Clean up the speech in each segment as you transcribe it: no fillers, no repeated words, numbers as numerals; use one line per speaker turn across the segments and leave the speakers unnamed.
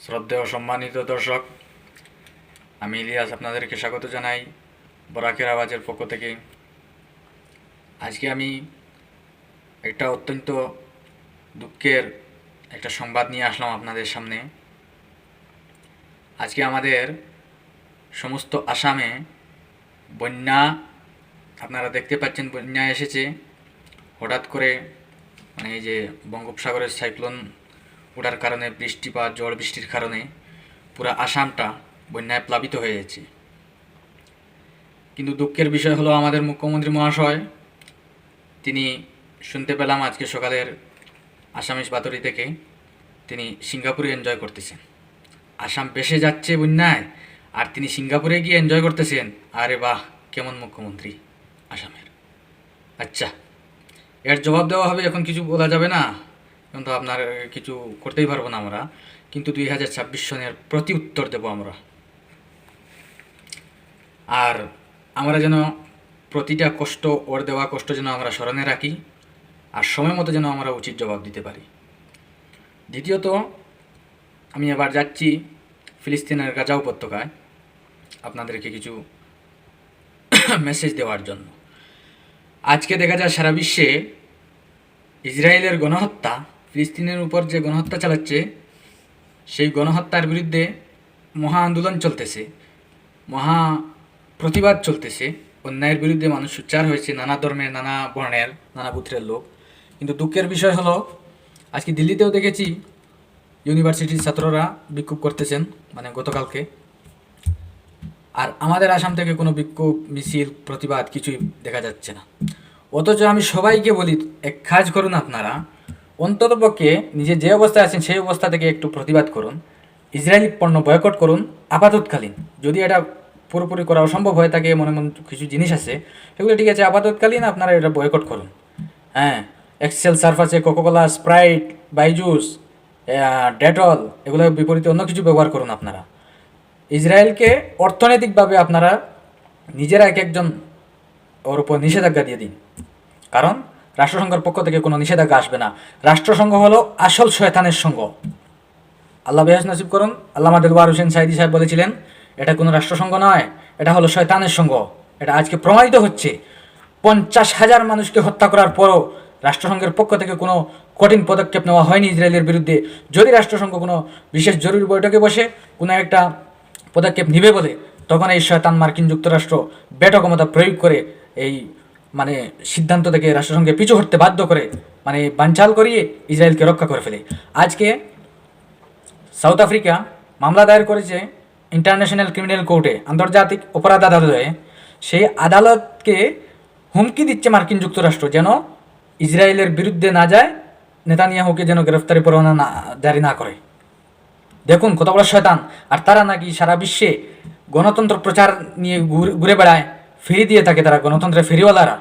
শ্রদ্ধেয় সম্মানিত দর্শক, আমি ইলিয়াস আপনাদেরকে স্বাগত জানাই বরাকের আওয়াজের পক্ষ থেকে। আজকে আমি একটা অত্যন্ত দুঃখের একটা সংবাদ নিয়ে আসলাম আপনাদের সামনে। আজকে আমাদের সমস্ত আসামে বন্যা, আপনারা দেখতে পাচ্ছেন বন্যা এসেছে হঠাৎ করে। মানে এই যে বঙ্গোপসাগরের সাইক্লোন ওঠার কারণে, বৃষ্টিপাত, ঝড় বৃষ্টির কারণে পুরো আসামটা বন্যায় প্লাবিত হয়ে গেছে। কিন্তু দুঃখের বিষয় হলো আমাদের মুখ্যমন্ত্রী মহাশয়, তিনি শুনতে পেলাম আজকে সকালের আসামিস বাতরি থেকে, তিনি সিঙ্গাপুরে এনজয় করতেছেন। আসাম বেসে যাচ্ছে বন্যায় আর তিনি সিঙ্গাপুরে গিয়ে এনজয় করতেছেন। আরে বাহ, কেমন মুখ্যমন্ত্রী আসামের। আচ্ছা, এর জবাব দেওয়া হবে, এখন কিছু বলা যাবে না, এখন তো আপনার কিছু করতেই পারবো না আমরা, কিন্তু 2026 সনের প্রতি উত্তর দেবো আমরা। আর আমরা যেন প্রতিটা কষ্ট, ওর দেওয়া কষ্ট যেন আমরা স্মরণে রাখি, আর সময় মতো যেন আমরা উচিত জবাব দিতে পারি। দ্বিতীয়ত, আমি এবার যাচ্ছি ফিলিস্তিনের গাজা উপত্যকায় আপনাদেরকে কিছু মেসেজ দেওয়ার জন্য। আজকে দেখা যায় সারা বিশ্বে ইসরায়েলের গণহত্যা, ফিলিস্তিনের উপর যে গণহত্যা চালাচ্ছে, সেই গণহত্যার বিরুদ্ধে মহা আন্দোলন চলতেছে, মহা প্রতিবাদ চলতেছে, অন্যায়ের বিরুদ্ধে মানুষ সোচ্চার হয়েছে, নানা ধর্মের, নানা বর্ণের, নানা গোত্রের লোক। কিন্তু দুঃখের বিষয় হলো, আজকে দিল্লিতেও দেখেছি ইউনিভার্সিটির ছাত্ররা বিক্ষোভ করতেছেন, মানে গতকালকে। আর আমাদের আসাম থেকে কোনো বিক্ষোভ, মিছিল, প্রতিবাদ কিছুই দেখা যাচ্ছে না। অথচ আমি সবাইকে বলি, এক কাজ করুন আপনারা, অন্ততপক্ষে নিজে যে অবস্থায় আছেন সেই অবস্থা থেকে একটু প্রতিবাদ করুন, ইসরায়েলি পণ্য বয়কট করুন আপাতৎকালীন। যদি এটা পুরোপুরি করা অসম্ভব হয়ে থাকে, মনে মনে কিছু জিনিস আছে, সেগুলো ঠিক আছে, আপাতৎকালীন আপনারা এটা বয়কট করুন। হ্যাঁ, এক্সেল সার্ফ আছে, কোকোকোলা, স্প্রাইট, বাইজুস, ডেটল, এগুলোর বিপরীতে অন্য কিছু ব্যবহার করুন আপনারা। ইসরায়েলকে অর্থনৈতিকভাবে আপনারা নিজেরা এক একজন ওর উপর নিষেধাজ্ঞা দিয়ে দিন, কারণ রাষ্ট্রসংঘের পক্ষ থেকে কোনো নিষেধাজ্ঞা আসবে না। রাষ্ট্রসংঘ হলো আসল শয়তানের সংঘ। আল্লাহ বেহেশত নসিব করুন। আল্লামা দেলওয়ার হোসেন সাইদি সাহেব বলেছিলেন, এটা কোনো রাষ্ট্রসংঘ নয়, এটা হলো শয়তানের সংঘ। এটা আজকে প্রমাণিত হচ্ছে। 50,000 মানুষকে হত্যা করার পরও রাষ্ট্রসংঘের পক্ষ থেকে কোনো কঠিন পদক্ষেপ নেওয়া হয়নি ইসরায়েলের বিরুদ্ধে। যদি রাষ্ট্রসংঘ কোনো বিশেষ জরুরি বৈঠকে বসে কোনো একটা পদক্ষেপ নিবে বলে, তখন এই শয়তান মার্কিন যুক্তরাষ্ট্র বেটো ক্ষমতা প্রয়োগ করে এই মানে সিদ্ধান্ত থেকে রাষ্ট্রসংঘে পিছু হটতে বাধ্য করে, মানে বানচাল করিয়ে ইসরায়েলকে রক্ষা করে ফেলে। আজকে সাউথ আফ্রিকা মামলা দায়ের করেছে ইন্টারন্যাশনাল ক্রিমিনাল কোর্টে, আন্তর্জাতিক অপরাধ আদালতে। সেই আদালতকে হুমকি দিচ্ছে মার্কিন যুক্তরাষ্ট্র যেন ইসরায়েলের বিরুদ্ধে না যায়, নেতানিয়াহুকে যেন গ্রেফতারি পরোয়ানা জারি না করে। দেখুন কত বড় শয়তান। আর তারা নাকি সারা বিশ্বে গণতন্ত্র প্রচার নিয়ে ঘুরে বেড়ায়, ফিরি দিয়ে থাকে তারা, গণতন্ত্রের ফেরিওয়ালারা।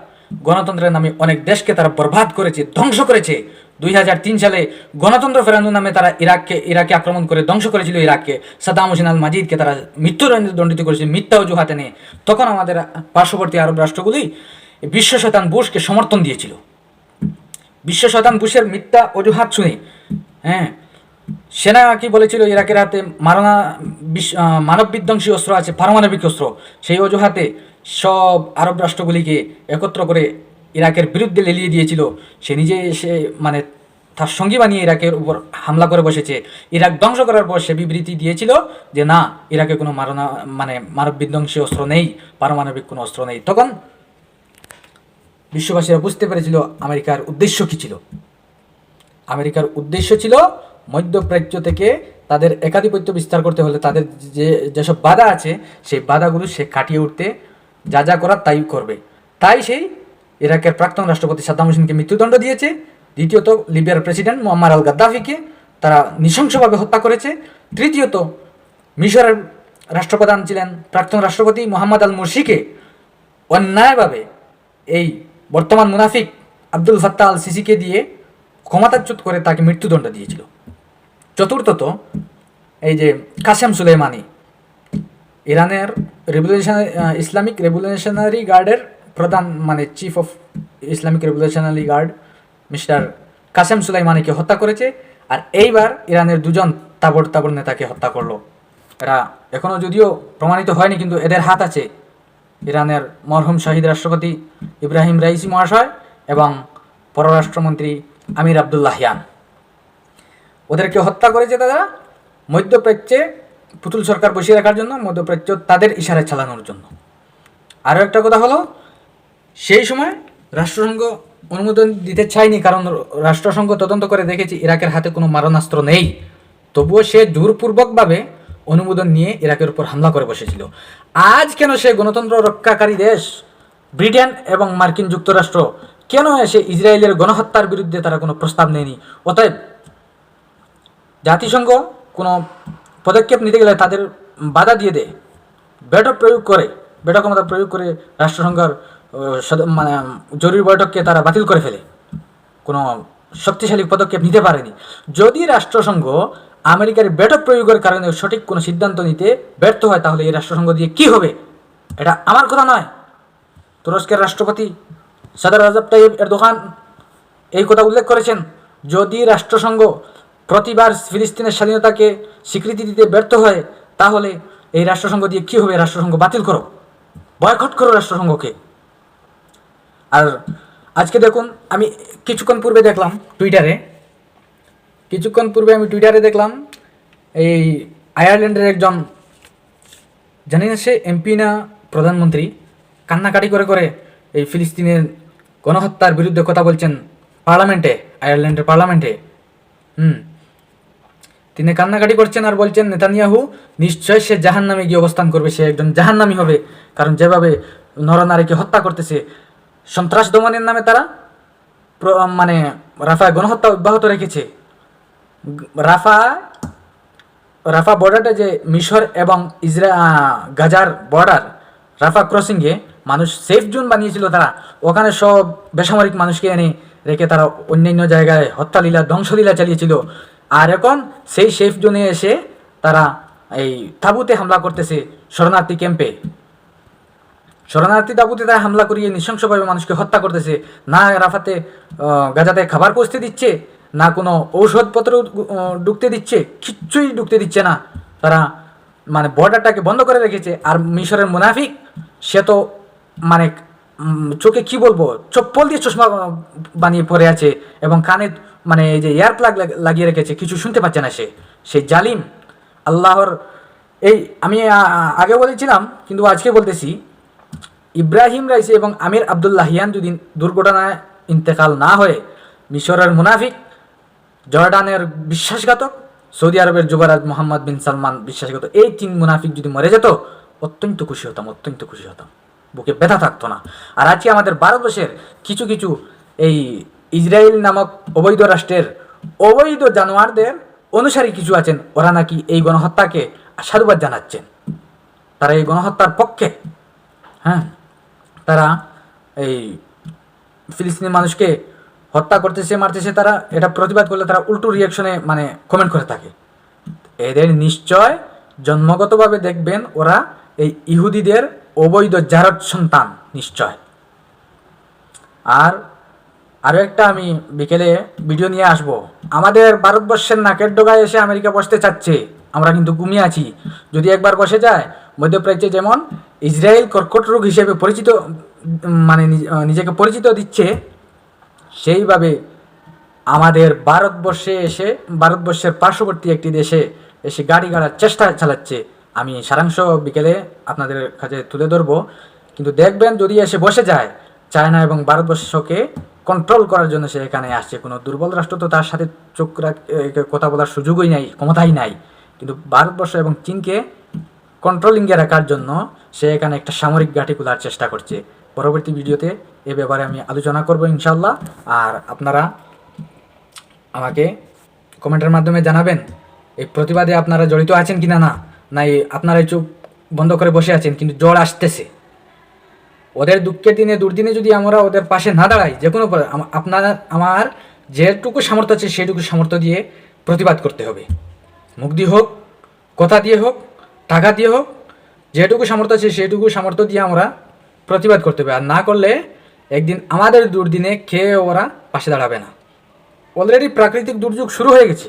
গণতন্ত্রের নামে অনেক দেশকে তারা বরবাদ করেছে, ধ্বংস করেছে। 2003 সালে গণতন্ত্র ফেরানোর নামে তারা ইরাকে আক্রমণ করে ধ্বংস করেছিল। ইরাককে, সাদ্দাম হোসেন আল মাজিদকে তারা মৃত্যুদণ্ডিত করেছে মিথ্যা অজুহাতে নিয়ে। তখন আমাদের পার্শ্ববর্তী আরব রাষ্ট্রগুলি বিশ্ব শয়তান বুশকে সমর্থন দিয়েছিল। বিশ্ব শয়তান বুশের মিথ্যা অজুহাত শুনে, হ্যাঁ, সেনা কি বলেছিল, ইরাকের হাতে মানব বিধ্বংসী অস্ত্র আছে, পারমাণবিক অস্ত্র। সেই অজুহাতে সব আরব রাষ্ট্রগুলিকে একত্র করে ইরাকের বিরুদ্ধে লেলিয়ে দিয়েছিল। সে নিজে এসে মানে তার সঙ্গী বানিয়ে ইরাকের উপর হামলা করে বসেছে। ইরাক ধ্বংস করার পর সে বিবৃতি দিয়েছিল যে না, ইরাকে কোনো মানব বিধ্বংসী অস্ত্র নেই, পারমাণবিক কোনো অস্ত্র নেই। তখন বিশ্ববাসীরা বুঝতে পেরেছিল আমেরিকার উদ্দেশ্য কী ছিল। আমেরিকার উদ্দেশ্য ছিল মধ্যপ্রাচ্য থেকে তাদের একাধিপত্য বিস্তার করতে হলে তাদের যেসব বাধা আছে, সেই বাধাগুলো সে কাটিয়ে উঠতে যা যা করার তাই করবে। তাই সেই ইরাকের প্রাক্তন রাষ্ট্রপতি সাদ্দাম হোসেনকে মৃত্যুদণ্ড দিয়েছে। দ্বিতীয়ত, লিবিয়ার প্রেসিডেন্ট মুয়াম্মার আল গাদ্দাফিকে তারা নৃশংসভাবে হত্যা করেছে। তৃতীয়ত, মিশরের রাষ্ট্রপ্রধান ছিলেন প্রাক্তন রাষ্ট্রপতি মোহাম্মদ আল মুরসিকে অন্যায়ভাবে এই বর্তমান মুনাফিক আব্দুল ফাত্তাহ আল সিসিকে দিয়ে ক্ষমতাচ্যুত করে তাকে মৃত্যুদণ্ড দিয়েছিল। চতুর্থত, এই যে কাসেম সুলেমানি, ইরানের ইসলামিক রেভলিউশনারি গার্ডের প্রধান, মানে chief of Islamic revolutionary guard mister Qasem সুলাইমানিকে হত্যা করেছে। আর এইবার ইরানের দুজন তাবড় তাবড় নেতাকে হত্যা করলো। এরা এখনও যদিও প্রমাণিত হয়নি, কিন্তু এদের হাত আছে ইরানের মরহুম শহীদ রাষ্ট্রপতি ইব্রাহিম রাইসি মহাশয় এবং পররাষ্ট্রমন্ত্রী আমির আবদুল্লাহিয়ান। ওদেরকে হত্যা করেছে তারা মধ্যপ্রাচ্যে পুতুল সরকার বসিয়ে রাখার জন্য, মধ্যপ্রাচ্য তাদের ইশারায় চালানোর জন্য। আরও একটা কথা হলো, সেই সময় রাষ্ট্রসংঘ অনুমোদন দিতে চায়নি, কারণ রাষ্ট্রসংঘ তদন্ত করে দেখেছি ইরাকের হাতে কোনো মারণাস্ত্র নেই। তবুও সে জোরপূর্বকভাবে অনুমোদন নিয়ে ইরাকের উপর হামলা করে বসেছিল। আজ কেন সে গণতন্ত্র রক্ষাকারী দেশ ব্রিটেন এবং মার্কিন যুক্তরাষ্ট্র কেন এসে ইসরায়েলের গণহত্যার বিরুদ্ধে তারা কোনো প্রস্তাব নেয়নি? অতএব জাতিসংঘ কোনো পদক্ষেপ নিতে গেলে তাদের বাধা দিয়ে দেয়, ভেটো ক্ষমতা প্রয়োগ করে রাষ্ট্রসংঘের মানে জরুরি বৈঠককে তারা বাতিল করে ফেলে, কোনো শক্তিশালী পদক্ষেপ নিতে পারেনি। যদি রাষ্ট্রসংঘ আমেরিকার ভেটো প্রয়োগের কারণে সঠিক কোনো সিদ্ধান্ত নিতে ব্যর্থ হয়, তাহলে এই রাষ্ট্রসংঘ দিয়ে কী হবে? এটা আমার কথা নয়, তুরস্কের রাষ্ট্রপতি সদর রজব তাইয়িপ এরদোগান এই কথা উল্লেখ করেছেন। যদি রাষ্ট্রসংঘ প্রতিবার ফিলিস্তিনের স্বাধীনতাকে স্বীকৃতি দিতে ব্যর্থ হয়, তাহলে এই রাষ্ট্রসংঘ দিয়ে কী হবে? রাষ্ট্রসংঘ বাতিল করো, বয়কট করো রাষ্ট্রসংঘকে। আর আজকে দেখুন, আমি কিছুক্ষণ পূর্বে দেখলাম এই আয়ারল্যান্ডের একজন, জানি না সে এমপি না প্রধানমন্ত্রী, কান্নাকাটি করে করে এই ফিলিস্তিনের গণহত্যার বিরুদ্ধে কথা বলছেন পার্লামেন্টে, আয়ারল্যান্ডের পার্লামেন্টে। তিনি কান্নাকাটি করছেন আর বলছেন নেতানিয়াহু নিশ্চয় সে জাহান্নামে গিয়ে অবস্থান করবে, সে একজন জাহান্নামী হবে, কারণ যেভাবে নরনারীকে হত্যা করতেছে, সন্ত্রাস দমনের নামে তারা মানে রাফায় গণহত্যা অব্যাহত রেখেছে। রাফা বর্ডারটা যে মিশর এবং গাজার বর্ডার, রাফা ক্রসিংয়ে মানুষ সেফ জোন বানিয়েছিল তারা, ওখানে সব বেসামরিক মানুষকে এনে রেখে তারা অন্যান্য জায়গায় হত্যালীলা ধ্বংসলীলা চালিয়েছিল। আর এখন সেই সেফ জোনে এসে তারা এই তাঁবুতে হামলা করতেছে, শরণার্থী ক্যাম্পে, শরণার্থী তাঁবুতে তারা হামলা করিয়ে নৃশংসভাবে মানুষকে হত্যা করতেছে। না রাফাতে গাজাতে খাবার পৌঁছতে দিচ্ছে, না কোনো ঔষধপত্র ঢুকতে দিচ্ছে, কিচ্ছুই ঢুকতে দিচ্ছে না। তারা মানে বর্ডারটাকে বন্ধ করে রেখেছে। আর মিশরের মুনাফিক, সে তো মানে চোখে কি বলবো, চপ্পল দিয়ে চশমা বানিয়ে পড়ে আছে এবং কানে মানে এই যে এয়ার প্লাগ লাগিয়ে রেখেছে, কিছু শুনতে পাচ্ছে না সে, সেই জালিম আল্লাহর। এই আমি আগে বলেছিলাম, কিন্তু আজকে বলতেছি, ইব্রাহিম রাইসি এবং আমির আবদুল্লাহিয়ান যদি দুর্ঘটনায় ইন্তেকাল না হয়ে মিশরের মুনাফিক, জর্ডানের বিশ্বাসঘাতক, সৌদি আরবের যুবরাজ মোহাম্মদ বিন সালমান বিশ্বাসঘাতক, এই 3 মুনাফিক যদি মরে যেত, অত্যন্ত খুশি হতাম, বুকে ব্যথা থাকতো না। আর আজকে আমাদের ভারতবর্ষের কিছু কিছু এই ইসরায়েল নামক অবৈধ রাষ্ট্রের অবৈধ জানোয়ারদের অনুসারী কিছু আছেন, ওরা নাকি এই গণহত্যাকে সাধুবাদ জানাচ্ছেন, তারা এই গণহত্যার পক্ষে। হ্যাঁ, তারা এই ফিলিস্তিনি মানুষকে হত্যা করতেছে, মারতেছে, তারা এটা প্রতিবাদ করলে তারা উল্টো রিয়াকশনে মানে কমেন্ট করে থাকে। এদের নিশ্চয় জন্মগতভাবে দেখবেন ওরা এই ইহুদিদের অবৈধ জারজ সন্তান নিশ্চয়। আর আরও একটা আমি বিকেলে ভিডিও নিয়ে আসব। আমাদের ভারতবর্ষের নাকের ডগায় এসে আমেরিকা বসতে চাচ্ছে, আমরা কিন্তু ঘুমিয়ে আছি। যদি একবার বসে যায়, মধ্যপ্রাচ্যে যেমন ইসরায়েল কর্কট রোগ হিসেবে পরিচিত, মানে নিজেকে পরিচিত দিচ্ছে, সেইভাবে আমাদের ভারতবর্ষে এসে, ভারতবর্ষের পার্শ্ববর্তী একটি দেশে এসে গাড়ি গাড়ার চেষ্টা চালাচ্ছে। আমি সারাংশ বিকেলে আপনাদের কাছে তুলে ধরবো, কিন্তু দেখবেন যদি এসে বসে যায়, চায়না এবং ভারতবর্ষকে কন্ট্রোল করার জন্য সে এখানে আসছে। কোনো দুর্বল রাষ্ট্র তো তার সাথে চোখ কথা বলার সুযোগই নাই, ক্ষমতাই নাই, কিন্তু ভারতবর্ষ এবং চীনকে কন্ট্রোলিংয়ে রাখার জন্য সে এখানে একটা সামরিক ঘাঁটি খোলার চেষ্টা করছে। পরবর্তী ভিডিওতে এ ব্যাপারে আমি আলোচনা করব ইনশাল্লাহ। আর আপনারা আমাকে কমেন্টের মাধ্যমে জানাবেন এই প্রতিবাদে আপনারা জড়িত আছেন কিনা, না নাই আপনারা চুপ বন্ধ করে বসে আছেন, কিন্তু জ্বর আসতেছে। ওদের দুঃখের দিনে দুর্দিনে যদি আমরা ওদের পাশে না দাঁড়াই, যে কোনো আমার যেটুকু সামর্থ্য আছে সেটুকু সামর্থ্য দিয়ে প্রতিবাদ করতে হবে। মুখ দিয়ে হোক, কথা দিয়ে হোক, টাকা দিয়ে হোক, যেটুকু সামর্থ্য আছে সেটুকু সামর্থ্য দিয়ে আমরা প্রতিবাদ করতে হবে। আর না করলে একদিন আমাদের দুর্দিনে খেয়ে ওরা পাশে দাঁড়াবে না। অলরেডি প্রাকৃতিক দুর্যোগ শুরু হয়ে গেছে,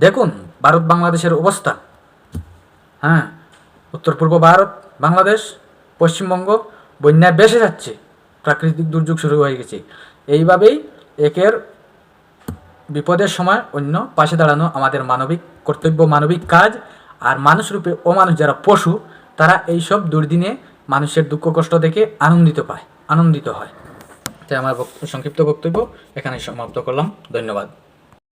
দেখুন ভারত বাংলাদেশের অবস্থা, হ্যাঁ, উত্তর পূর্ব ভারত বাংলাদেশ পশ্চিমবঙ্গ বন্যায় ভেসে যাচ্ছে, প্রাকৃতিক দুর্যোগ শুরু হয়ে গেছে। এইভাবেই একের বিপদের সময় অন্য পাশে দাঁড়ানো আমাদের মানবিক কর্তব্য, মানবিক কাজ। আর মানুষ রূপে অমানুষ যারা পশু, তারা এইসব দুর্দিনে মানুষের দুঃখ কষ্ট দেখে আনন্দিত হয়। তাই আমার সংক্ষিপ্ত বক্তব্য এখানে সমাপ্ত করলাম। ধন্যবাদ।